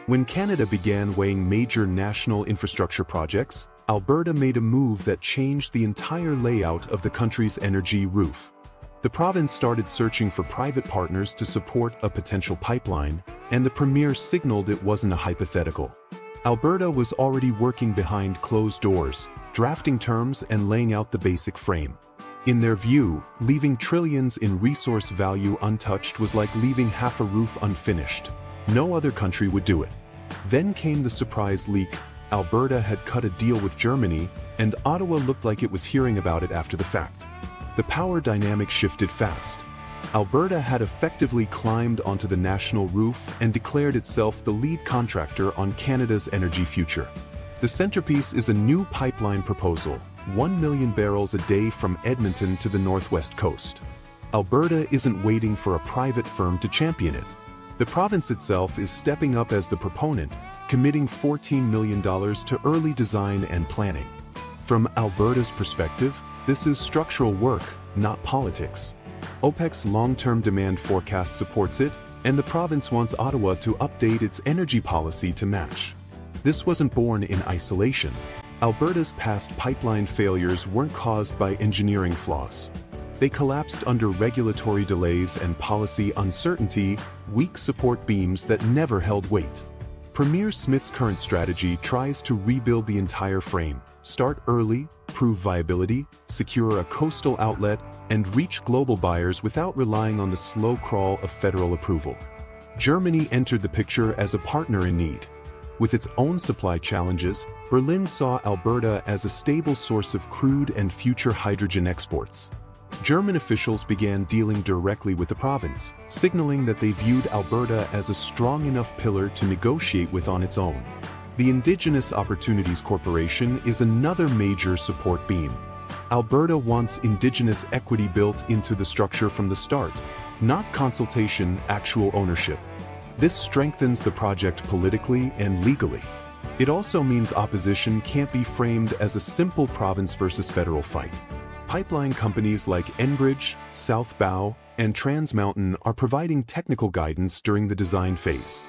When Canada began weighing major national infrastructure projects, Alberta made a move that changed the entire layout of the country's energy roof. The province started searching for private partners to support a potential pipeline, and the Premier signaled it wasn't a hypothetical. Alberta was already working behind closed doors, drafting terms and laying out the basic frame. In their view, leaving trillions in resource value untouched was like leaving half a roof unfinished. No other country would do it. Then came the surprise leak. Alberta had cut a deal with Germany, and Ottawa looked like it was hearing about it after the fact. The power dynamic shifted fast. Alberta had effectively climbed onto the national roof and declared itself the lead contractor on Canada's energy future. The centerpiece is a new pipeline proposal, 1 million barrels a day from Edmonton to the northwest coast. Alberta isn't waiting for a private firm to champion it. The province itself is stepping up as the proponent, committing $14 million to early design and planning. From Alberta's perspective, this is structural work, not politics. OPEC's long-term demand forecast supports it, and the province wants Ottawa to update its energy policy to match. This wasn't born in isolation. Alberta's past pipeline failures weren't caused by engineering flaws. They collapsed under regulatory delays and policy uncertainty, weak support beams that never held weight. Premier Smith's current strategy tries to rebuild the entire frame, start early, prove viability, secure a coastal outlet, and reach global buyers without relying on the slow crawl of federal approval. Germany entered the picture as a partner in need. With its own supply challenges, Berlin saw Alberta as a stable source of crude and future hydrogen exports. German officials began dealing directly with the province, signaling that they viewed Alberta as a strong enough pillar to negotiate with on its own. The Indigenous Opportunities Corporation is another major support beam. Alberta wants Indigenous equity built into the structure from the start, not consultation, actual ownership. This strengthens the project politically and legally. It also means opposition can't be framed as a simple province versus federal fight. Pipeline companies like Enbridge, South Bow, and Trans Mountain are providing technical guidance during the design phase.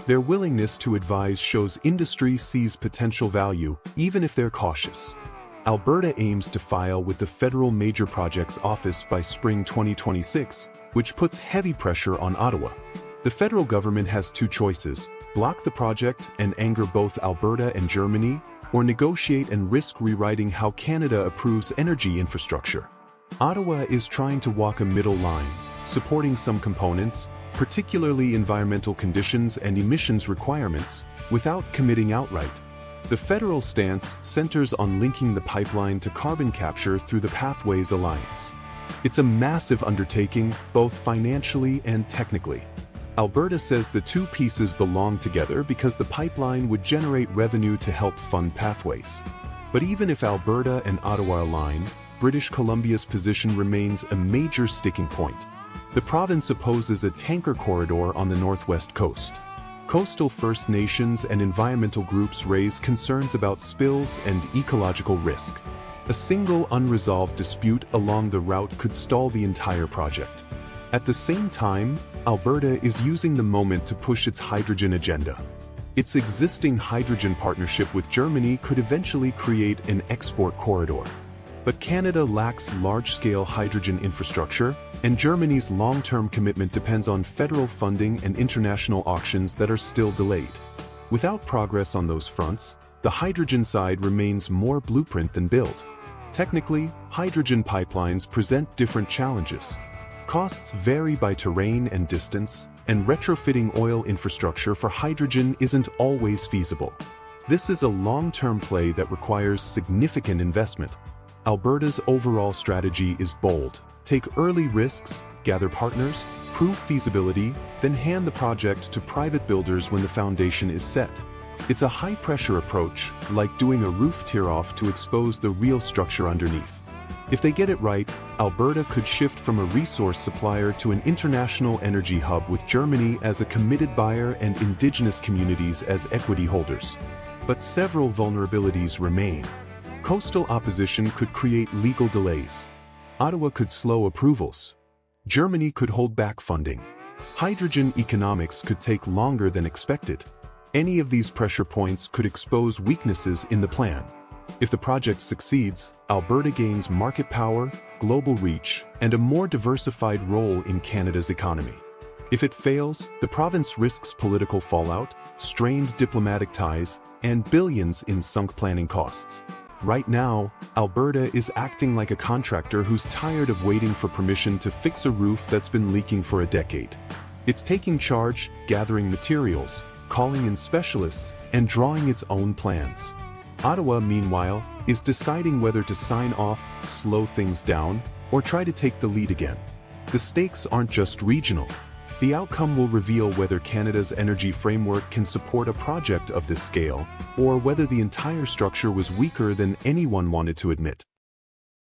Their willingness to advise shows industry sees potential value, even if they're cautious. Alberta aims to file with the Federal Major Projects Office by spring 2026, which puts heavy pressure on Ottawa. The federal government has two choices: block the project and anger both Alberta and Germany, or negotiate and risk rewriting how Canada approves energy infrastructure. Ottawa is trying to walk a middle line, supporting some components, particularly environmental conditions and emissions requirements, without committing outright. The federal stance centers on linking the pipeline to carbon capture through the Pathways Alliance. It's a massive undertaking, both financially and technically. Alberta says the two pieces belong together because the pipeline would generate revenue to help fund Pathways. But even if Alberta and Ottawa align, British Columbia's position remains a major sticking point. The province opposes a tanker corridor on the northwest coast. Coastal First Nations and environmental groups raise concerns about spills and ecological risk. A single unresolved dispute along the route could stall the entire project. At the same time, Alberta is using the moment to push its hydrogen agenda. Its existing hydrogen partnership with Germany could eventually create an export corridor. But Canada lacks large-scale hydrogen infrastructure, and Germany's long-term commitment depends on federal funding and international auctions that are still delayed. Without progress on those fronts, the hydrogen side remains more blueprint than build. Technically, hydrogen pipelines present different challenges. Costs vary by terrain and distance, and retrofitting oil infrastructure for hydrogen isn't always feasible. This is a long-term play that requires significant investment. Alberta's overall strategy is bold: take early risks, gather partners, prove feasibility, then hand the project to private builders when the foundation is set. It's a high-pressure approach, like doing a roof tear-off to expose the real structure underneath. If they get it right, Alberta could shift from a resource supplier to an international energy hub with Germany as a committed buyer and Indigenous communities as equity holders. But several vulnerabilities remain. Coastal opposition could create legal delays. Ottawa could slow approvals. Germany could hold back funding. Hydrogen economics could take longer than expected. Any of these pressure points could expose weaknesses in the plan. If the project succeeds, Alberta gains market power, global reach, and a more diversified role in Canada's economy. If it fails, the province risks political fallout, strained diplomatic ties, and billions in sunk planning costs. Right now, Alberta is acting like a contractor who's tired of waiting for permission to fix a roof that's been leaking for a decade. It's taking charge, gathering materials, calling in specialists, and drawing its own plans. Ottawa, meanwhile, is deciding whether to sign off, slow things down, or try to take the lead again. The stakes aren't just regional. The outcome will reveal whether Canada's energy framework can support a project of this scale, or whether the entire structure was weaker than anyone wanted to admit.